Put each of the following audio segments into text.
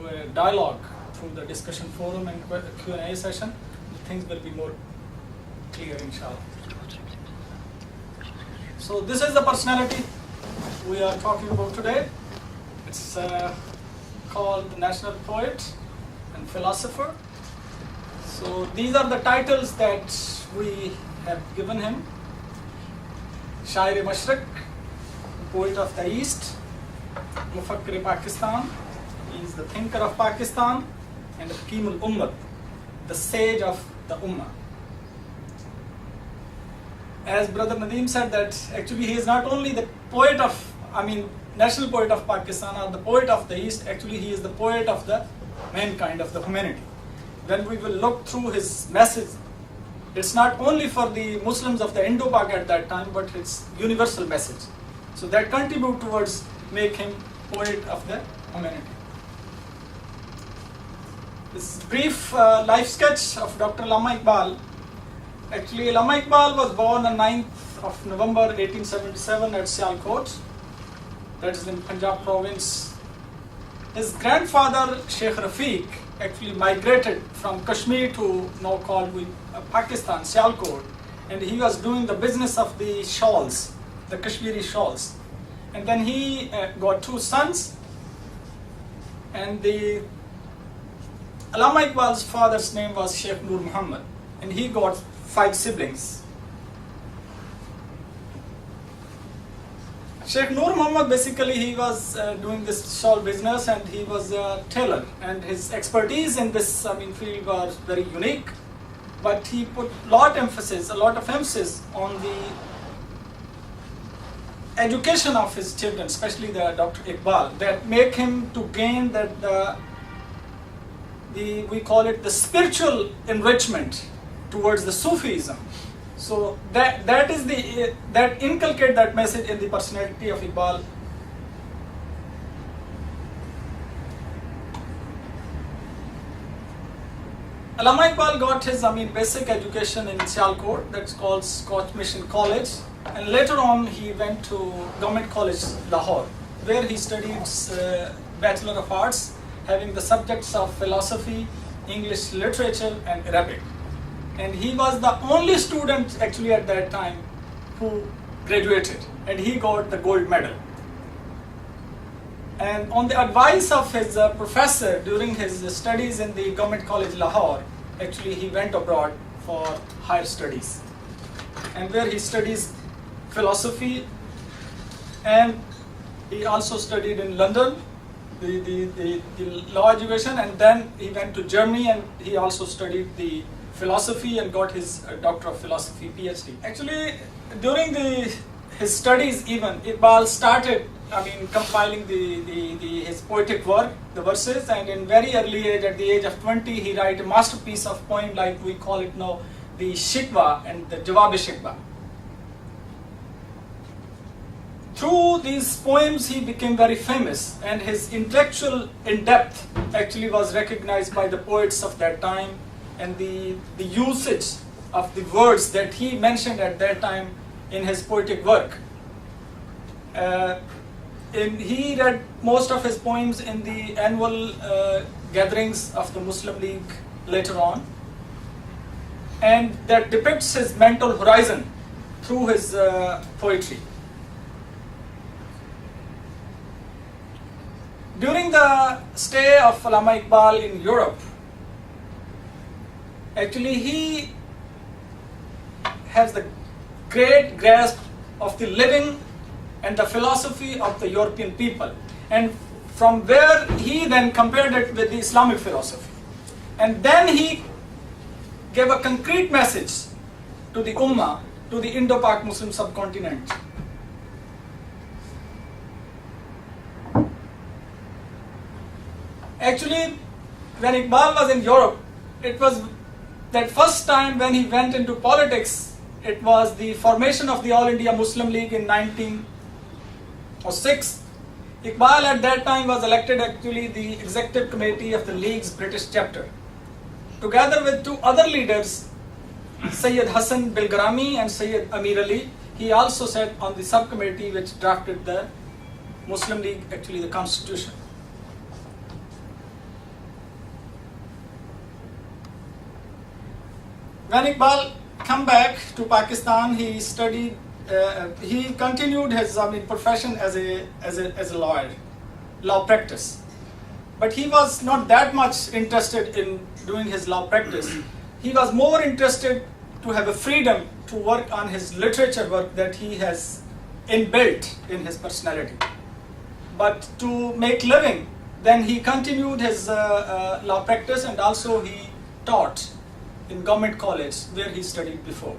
a dialogue through the discussion forum and Q&A session, things will be more clear, inshallah. So this is the personality we are talking about today. It's called the national poet and philosopher. So these are the titles that we have given him. Shair-e-Mashriq, poet of the East, Mufakkir-e-Pakistan, he is the thinker of Pakistan, and Hakim al-Ummah, the sage of the Ummah. As Brother Nadeem said, that actually he is not only the poet of, national poet of Pakistan or the poet of the East, actually he is the poet of the mankind, of the humanity. When we will look through his message, it's not only for the Muslims of the Indo-Pak at that time, but it's universal message. So that contribute towards make him poet of the humanity. This brief life sketch of Dr. Allama Iqbal. Actually, Allama Iqbal was born on 9th of November 1877 at Sialkot, that is in Punjab province. His grandfather, Sheikh Rafiq, actually migrated from Kashmir to now called Pakistan, Sialkot, and he was doing the business of the shawls, the Kashmiri shawls. And then he got two sons, and the Allama Iqbal's father's name was Sheikh Nur Muhammad, and he got 5 siblings. Sheikh Nur Muhammad, basically he was doing this shawl business, and he was a tailor, and his expertise in this field was very unique, but he put a lot of emphasis on the education of his children, especially the Dr. Iqbal, that make him to gain that we call it the spiritual enrichment towards the Sufism. So that is that inculcate that message in the personality of Iqbal. Allama Iqbal got his basic education in Sialkot, that's called Scotch Mission College, and later on he went to Government College Lahore, where he studied Bachelor of Arts, having the subjects of philosophy, English literature, and Arabic. And he was the only student actually at that time who graduated, and he got the gold medal. And on the advice of his professor during his studies in the Government College Lahore, actually he went abroad for higher studies, and where he studies philosophy, and he also studied in London the law education, and then he went to Germany and he also studied the philosophy and got his Doctor of Philosophy PhD. Actually, during his studies even, Iqbal started compiling his poetic work, the verses, and in very early age, at the age of 20, he write a masterpiece of poem like we call it now, the Shikwa and the Jawab-e-Shikwa. Through these poems, he became very famous, and his intellectual in-depth actually was recognized by the poets of that time, and the usage of the words that he mentioned at that time in his poetic work. He read most of his poems in the annual gatherings of the Muslim League later on, and that depicts his mental horizon through his poetry. During the stay of Allama Iqbal in Europe, actually he has the great grasp of the living and the philosophy of the European people, and from where he then compared it with the Islamic philosophy, and then he gave a concrete message to the Ummah, to the Indo-Pak Muslim subcontinent. Actually, when Iqbal was in Europe, it was that first time when he went into politics. It was the formation of the All India Muslim League in 1906. Iqbal at that time was elected actually the executive committee of the League's British chapter. Together with 2 other leaders, Sayyid Hassan Bilgrami and Sayyid Amir Ali, he also sat on the subcommittee which drafted the Muslim League, actually the constitution. When Iqbal come back to Pakistan, he studied. He continued his profession as a lawyer, law practice. But he was not that much interested in doing his law practice. He was more interested to have a freedom to work on his literature work that he has inbuilt in his personality. But to make living, then he continued his law practice, and also he taught in government college where he studied before.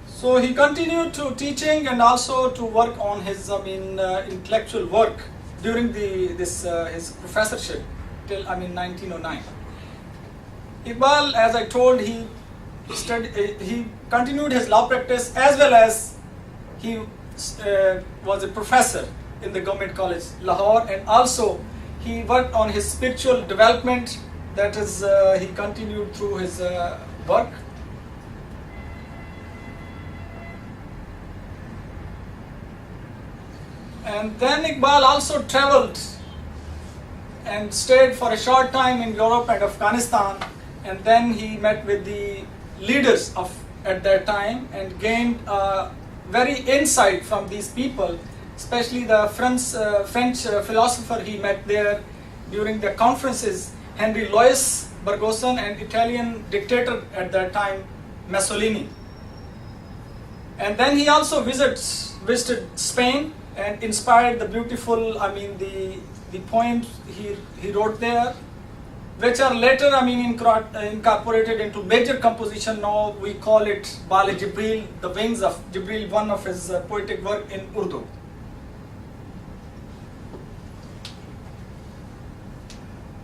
So he continued to teaching and also to work on his intellectual work during his professorship till 1909. Iqbal, as I told, he continued his law practice as well as he was a professor in the government college Lahore, and also he worked on his spiritual development. That is, he continued through his work. And then Iqbal also traveled and stayed for a short time in Europe and Afghanistan, and then he met with the leaders of at that time and gained very insight from these people, especially the French philosopher he met there during the conferences, Henry Louis Bergson, and Italian dictator at that time, Mussolini. And then he also visited Spain and inspired the beautiful, the poems he wrote there, which are later, incorporated into major composition. Now we call it Bal Jibril, the wings of Jibril, one of his poetic work in Urdu.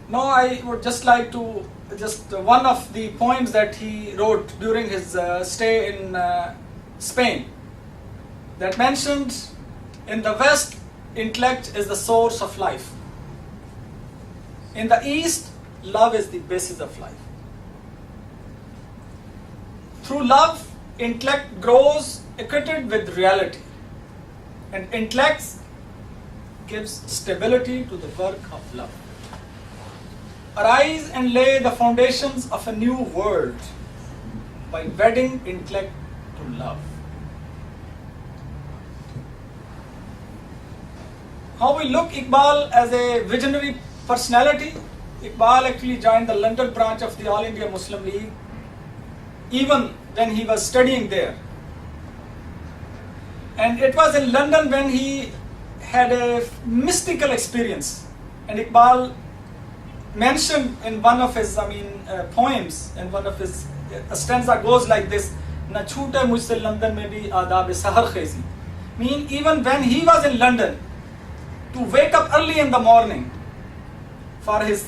Now I would just like to, one of the poems that he wrote during his stay in Spain, that mentioned, in the West, intellect is the source of life. In the East, love is the basis of life. Through love, intellect grows acquainted with reality, and intellect gives stability to the work of love. Arise and lay the foundations of a new world by wedding intellect to love. How we look Iqbal as a visionary personality? Iqbal actually joined the London branch of the All India Muslim League even when he was studying there. And it was in London when he had a mystical experience. And Iqbal mentioned in one of his poems, and one of his stanza goes like this: "Na chhoote mujhse London mein bhi aadab sahar khezi." Mean, even when he was in London, to wake up early in the morning for his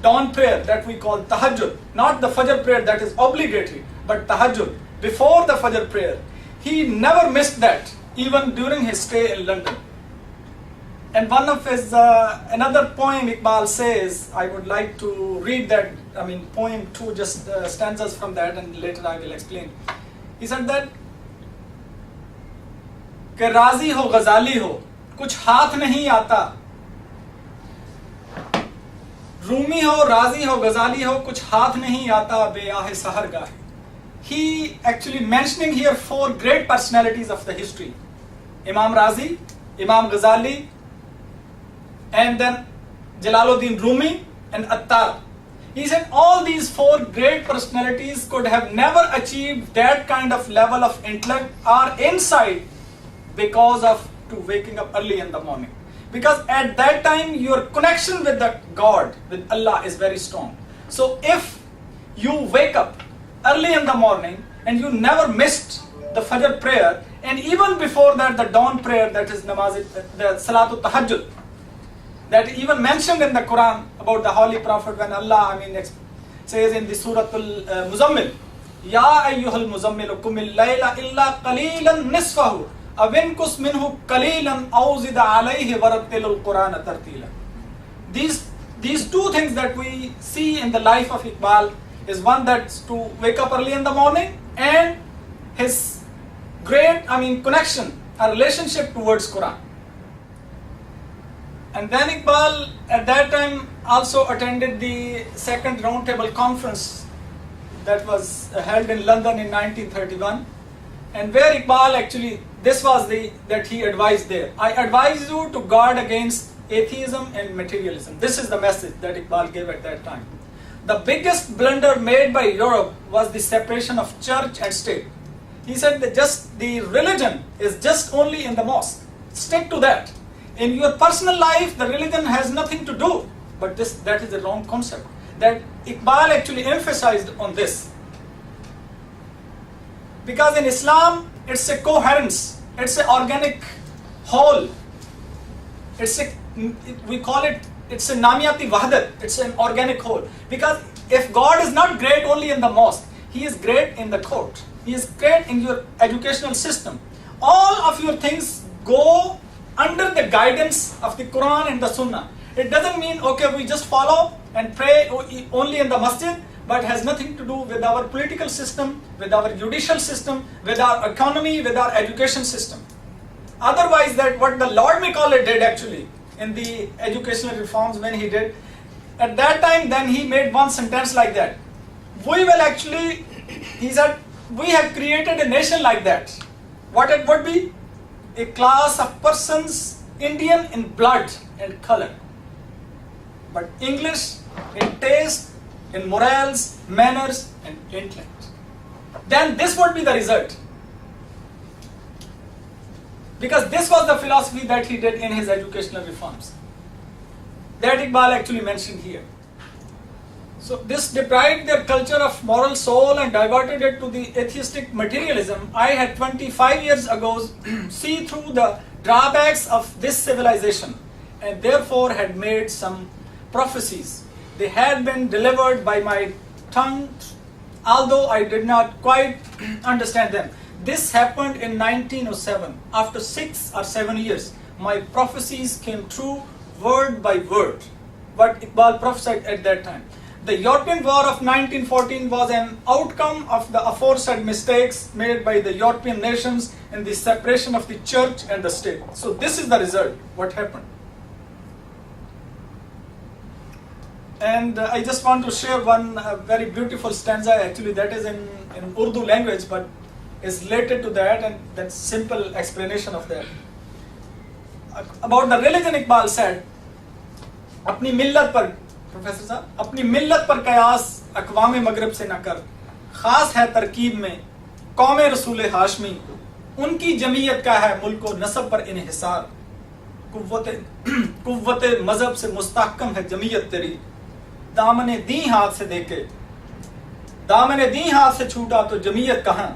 dawn prayer that we call tahajjud, not the fajr prayer that is obligatory, but tahajjud, before the fajr prayer, he never missed that, even during his stay in London. And one of his, another poem Iqbal says, I would like to read that, poem too, just stanzas from that, and later I will explain. He said that, कि राजी हो गजाली हो कुछ हाथ नहीं आता, रूमी हो राजी हो गजाली हो कुछ हाथ नहीं आता बेआहे सहर गाहे. He actually mentioning here 4 great personalities of the history: Imam Razi, Imam Ghazali, and then Jalaluddin Rumi and Attar. He said all these 4 great personalities could have never achieved that kind of level of intellect or insight because of waking up early in the morning. Because at that time your connection with the God, with Allah, is very strong. So if you wake up early in the morning and you never missed the Fajr prayer, and even before that the dawn prayer, that is namaz, the Salatul Tahajjud, that even mentioned in the Quran about the Holy Prophet, when Allah says in the Suratul Muzammil, Ya ayyuhal muzammil kumil layla illa qalilan nisfahu avinkus minhu qalilan aw zid alayhi warattilul Qur'ana tartila. These 2 things that we see in the life of Iqbal is one, that's to wake up early in the morning, and his great connection, a relationship towards Quran. And then Iqbal at that time also attended the second roundtable conference that was held in London in 1931, and where Iqbal actually, this was that he advised there. I advise you to guard against atheism and materialism. This is the message that Iqbal gave at that time. The biggest blunder made by Europe was the separation of church and state. He said that just the religion is just only in the mosque. Stick to that. In your personal life, the religion has nothing to do. But that is the wrong concept. That Iqbal actually emphasized on this. Because in Islam, it's a coherence. It's an organic whole. We call it, it's a namiyati wahdat. It's an organic whole. Because if God is not great only in the mosque, He is great in the court. He is great in your educational system. All of your things go under the guidance of the Quran and the Sunnah. It doesn't mean, okay, we just follow and pray only in the masjid, but has nothing to do with our political system, with our judicial system, with our economy, with our education system. Otherwise, that what the Lord Macaulay did actually in the educational reforms when he did, at that time then he made one sentence like that. We will actually, he said, we have created a nation like that. What it would be? A class of persons Indian in blood and color, but English in taste, in morals, manners and intellect. Then this would be the result. Because this was the philosophy that he did in his educational reforms. That Iqbal actually mentioned here. So this deprived their culture of moral soul and diverted it to the atheistic materialism. I had 25 years ago see through the drawbacks of this civilization and therefore had made some prophecies. They had been delivered by my tongue, although I did not quite understand them. This happened in 1907. After 6 or 7 years, my prophecies came true word by word. What Iqbal prophesied at that time. The European War of 1914 was an outcome of the aforesaid mistakes made by the European nations in the separation of the church and the state. So this is the result, what happened. And I just want to share one very beautiful stanza actually that is in Urdu language but is related to that, and that's simple explanation of that. About the religion, Iqbal said, अपनी मिल्लत पर, professor साहब, अपनी मिल्लत पर कयास अक़वाम मगरिब से न कर, खास है तरकीब में कौम रसूल हाशमी, उनकी जमीयत का है मुल्क व नसब पर इन्हिसार, कुव्वत मजहब से मुस्तहकम है जमीयत तेरी, दामने दी हाथ से देके, दामने दी हाथ से छूटा तो जमीयत कहाँ,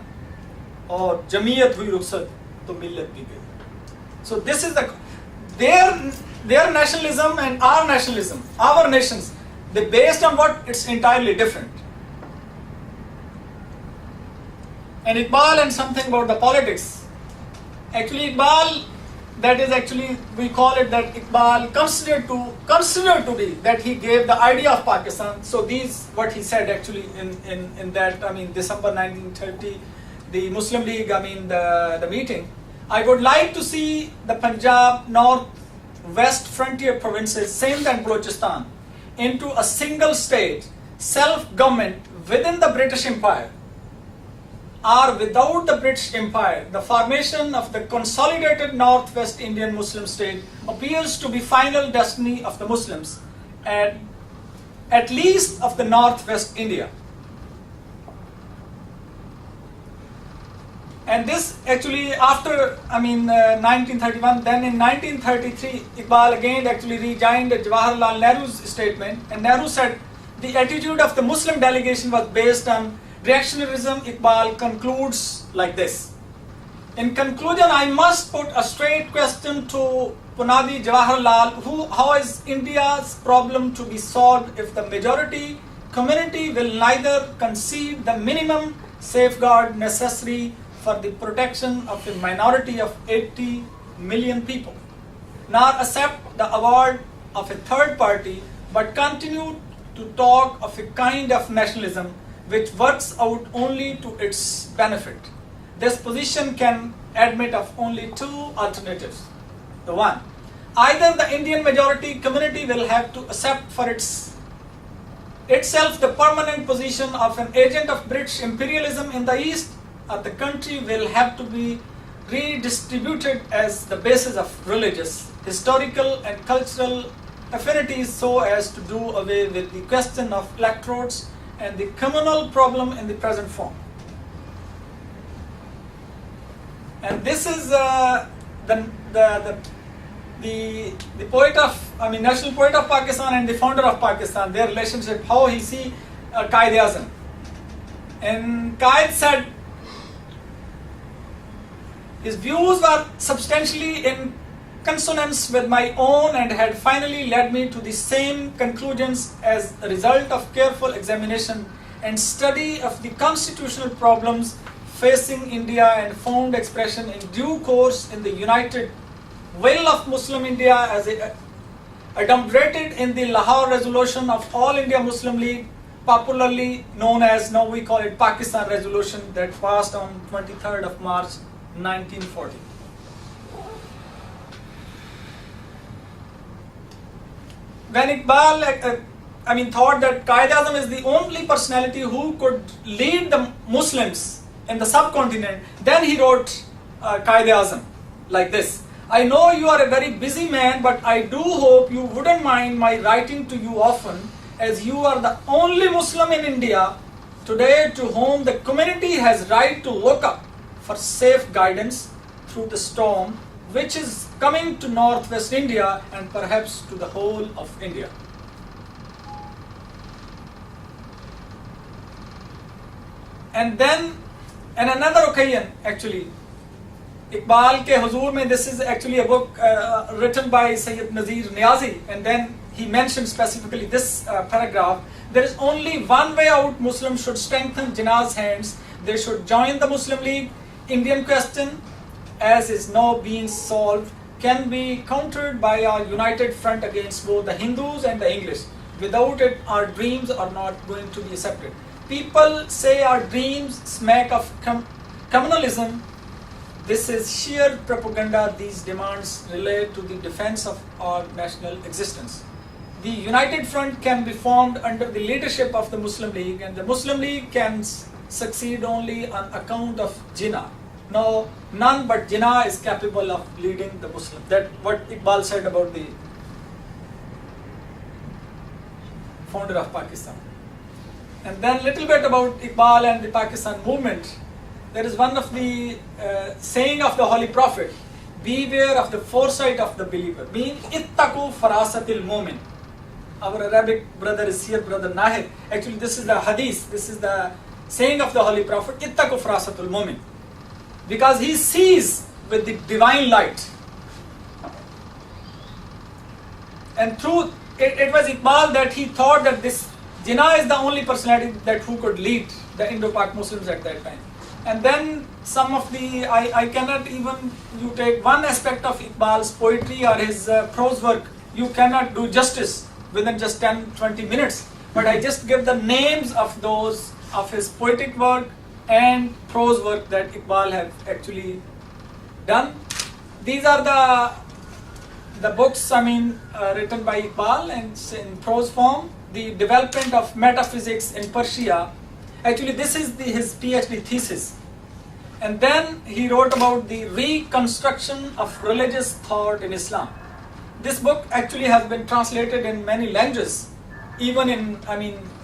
और जमीयत हुई रुखसत तो मिल्लत भी गई. So this is their nationalism and our nationalism, our nations, they based on what? It's entirely different. And Iqbal and something about the politics. Actually Iqbal, that is actually, we call it that Iqbal considered to be that he gave the idea of Pakistan. So these, what he said actually in that, I mean December 1930, the Muslim League, I mean the meeting. I would like to see the Punjab, North, West frontier provinces, Sindh and Balochistan into a single state, self-government within the British Empire or without the British Empire. The formation of the consolidated Northwest Indian Muslim state appears to be final destiny of the Muslims, at least of the Northwest India. And this actually after, 1931, then in 1933, Iqbal again actually rejoined Jawaharlal Nehru's statement, and Nehru said the attitude of the Muslim delegation was based on reactionarism. Iqbal concludes like this. In conclusion, I must put a straight question to Punadi Jawaharlal, how is India's problem to be solved if the majority community will neither concede the minimum safeguard necessary for the protection of a minority of 80 million people, nor accept the award of a third party, but continue to talk of a kind of nationalism which works out only to its benefit. This position can admit of only two alternatives. The one, either the Indian majority community will have to accept for itself the permanent position of an agent of British imperialism in the East, or the country will have to be redistributed as the basis of religious, historical and cultural affinities so as to do away with the question of electorates and the communal problem in the present form. And this is the poet of, national poet of Pakistan and the founder of Pakistan, their relationship, how he see Quaid-e-Azam. And Quaid said his views were substantially in consonance with my own and had finally led me to the same conclusions as a result of careful examination and study of the constitutional problems facing India, and found expression in due course in the united will of Muslim India as adumbrated in the Lahore resolution of All India Muslim League, popularly known as, now we call it Pakistan Resolution, that passed on 23rd of March 1940. When Iqbal thought that Quaid-e-Azam is the only personality who could lead the Muslims in the subcontinent, then he wrote Quaid-e-Azam like this: I know you are a very busy man, but I do hope you wouldn't mind my writing to you often, as you are the only Muslim in India today to whom the community has right to look up for safe guidance through the storm which is coming to northwest India and perhaps to the whole of India. And then, on another occasion, actually, Iqbal ke Huzur mein, this is actually a book written by Sayyid Nazir Niazi, and then he mentioned specifically this paragraph: there is only one way out. Muslims should strengthen Jinnah's hands. They should join the Muslim League. Indian question, as is now being solved, can be countered by our united front against both the Hindus and the English. Without it, our dreams are not going to be accepted. People say our dreams smack of communalism. This is sheer propaganda. These demands relate to the defense of our national existence. The United Front can be formed under the leadership of the Muslim League, and the Muslim League can succeed only on account of Jinnah. No, none but Jinnah is capable of leading the Muslim. That's what Iqbal said about the founder of Pakistan. And then little bit about Iqbal and the Pakistan movement. There is one of the saying of the Holy Prophet: beware of the foresight of the believer, being ittaqu farasatil mu'min. Our Arabic brother is here, brother Nahir. Actually, this is the hadith, this is the saying of the Holy Prophet: ittaqu farasatul mu'min. Because he sees with the divine light. And through it was Iqbal that he thought that this Jinnah is the only personality that who could lead the Indo-Pak Muslims at that time. And then some of the, I cannot even, you take one aspect of Iqbal's poetry or his prose work, you cannot do justice within just 10-20 minutes. But I just give the names of those, of his poetic work and prose work that Iqbal have actually done. These are the books, written by Iqbal and in prose form. The development of metaphysics in Persia. Actually, this is his PhD thesis. And then he wrote about the reconstruction of religious thought in Islam. This book actually has been translated in many languages. Even in,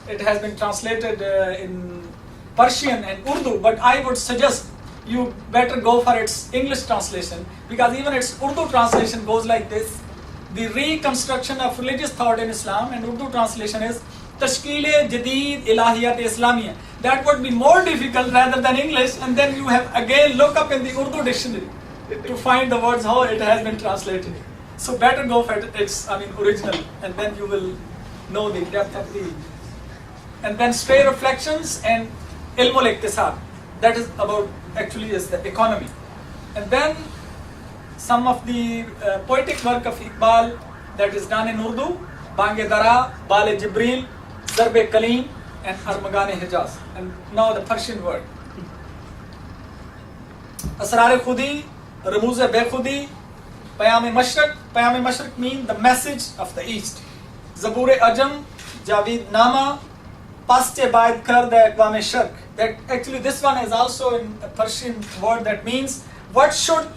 it has been translated in Persian and Urdu, but I would suggest you better go for its English translation, because even its Urdu translation goes like this: the reconstruction of religious thought in Islam, and Urdu translation is Tashkeel-e Jadeed Ilahiyat Islamiyya. That would be more difficult rather than English, and then you have again look up in the Urdu dictionary to find the words how it has been translated. So better go for its original, and then you will know the depth of the. And then Stray Reflections and Ilmul Iqtisad, that is about actually is the economy. And then some of the poetic work of Iqbal that is done in Urdu: Bange Dara, Bale Jibril, Zarbe Kalim, and Armagane Hijaz. And now the Persian word: Asrar-e Khudi, Rumuz-e Bekhudi, Payam-e Mashriq means the message of the East. Zabur-e-Ajam, Javeed-Nama, Pas-e-Baid Kar-de Aqwam-e-Sharq. That actually this one is also in a Persian word that means what should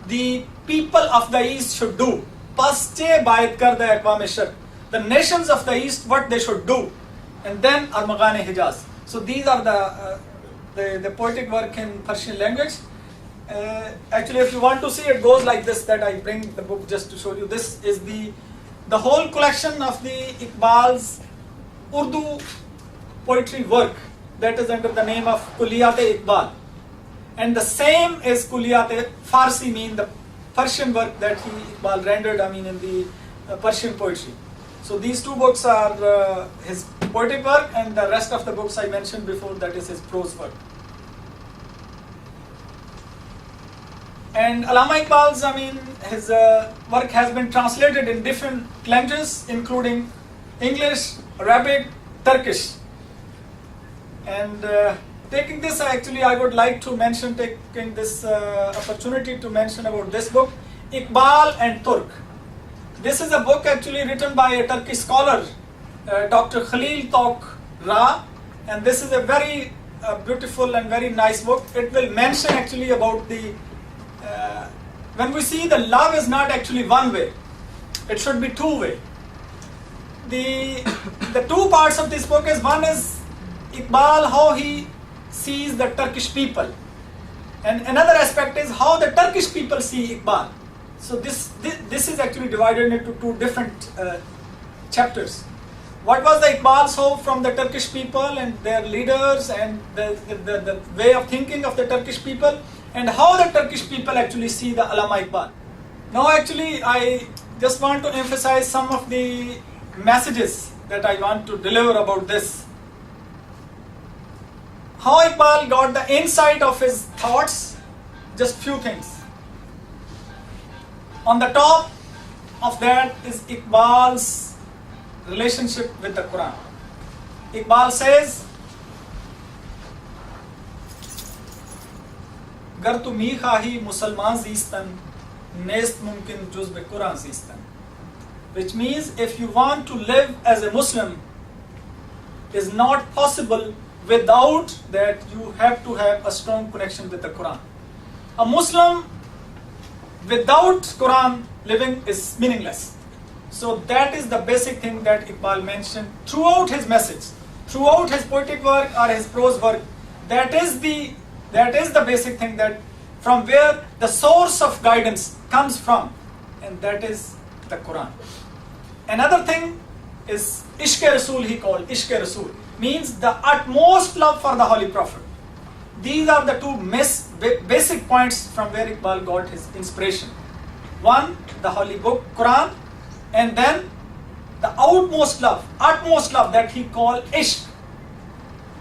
the people of the East should do. Pas-e-Baid Kar-de Aqwam-e-Sharq. The nations of the East, what they should do. And then Armaghan-e-Hijaz. So these are the poetic work in Persian language. Actually, if you want to see, it goes like this, that I bring the book just to show you. This is the whole collection of the Iqbal's Urdu poetry work that is under the name of Kulliyat-e-Iqbal. And the same is Kulliyat-e-Farsi, mean the Persian work that Iqbal rendered, in the Persian poetry. So these two books are his poetic work, and the rest of the books I mentioned before, that is his prose work. And Allama Iqbal's, his work has been translated in different languages, including English, Arabic, Turkish. And taking this, I would like to mention, taking this opportunity to mention about this book, Iqbal and Turk. This is a book actually written by a Turkish scholar, Dr. Khalil Tawk Ra, and this is a very beautiful and very nice book. It will mention actually about the when we see the love is not actually one way, it should be two way. The two parts of this book is, one is Iqbal, how he sees the Turkish people, and another aspect is how the Turkish people see Iqbal. So this is actually divided into two different chapters. What was the Iqbal's hope from the Turkish people and their leaders, and the way of thinking of the Turkish people, and how the Turkish people actually see the Allama Iqbal. Now actually I just want to emphasize some of the messages that I want to deliver about this. How Iqbal got the insight of his thoughts, just few things. On the top of that is Iqbal's relationship with the Quran. Iqbal says, Gar tu mi khahi Musalman zistan, nest mumkin juz be Quran zistan. Which means if you want to live as a Muslim, is not possible without that you have to have a strong connection with the Quran. A Muslim without Quran living is meaningless. So that is the basic thing that Iqbal mentioned throughout his message, throughout his poetic work or his prose work. That is the basic thing, that from where the source of guidance comes from, and that is the Quran. Another thing is Ishq-e-Rasul, he called Ishq-e-Rasul, means the utmost love for the Holy Prophet. These are the two basic points from where Iqbal got his inspiration. One, the holy book, Quran, and then the utmost love that he called Ishq.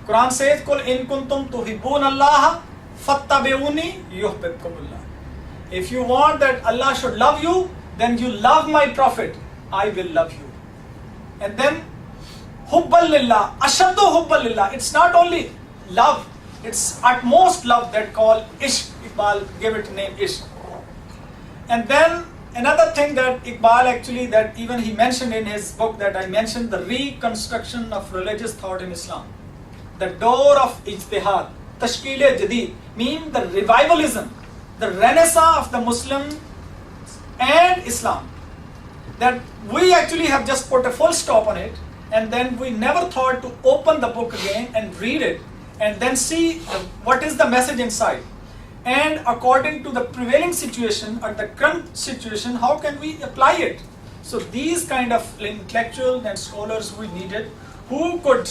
Quran says, Qul in kuntum tuhibbun Allah fattabi'uni yuhbibkumullah. If you want that Allah should love you, then you love my Prophet, I will love you. And then Hubbal lillah, ashaddu hubbal lillah. It's not only love, it's utmost love that called Ishq. Iqbal gave it a name Ishq. And then another thing that Iqbal actually, that even he mentioned in his book that I mentioned, the reconstruction of religious thought in Islam. The door of ijtihad, tashkil-e-jadid, mean the revivalism, the renaissance of the Muslim and Islam. That we actually have just put a full stop on it, and then we never thought to open the book again and read it, and then see what is the message inside. And according to the prevailing situation or the current situation, how can we apply it? So these kind of intellectuals and scholars we needed, who could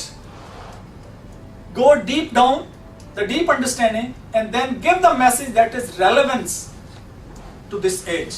go deep down, the deep understanding, and then give the message that is relevance to this age.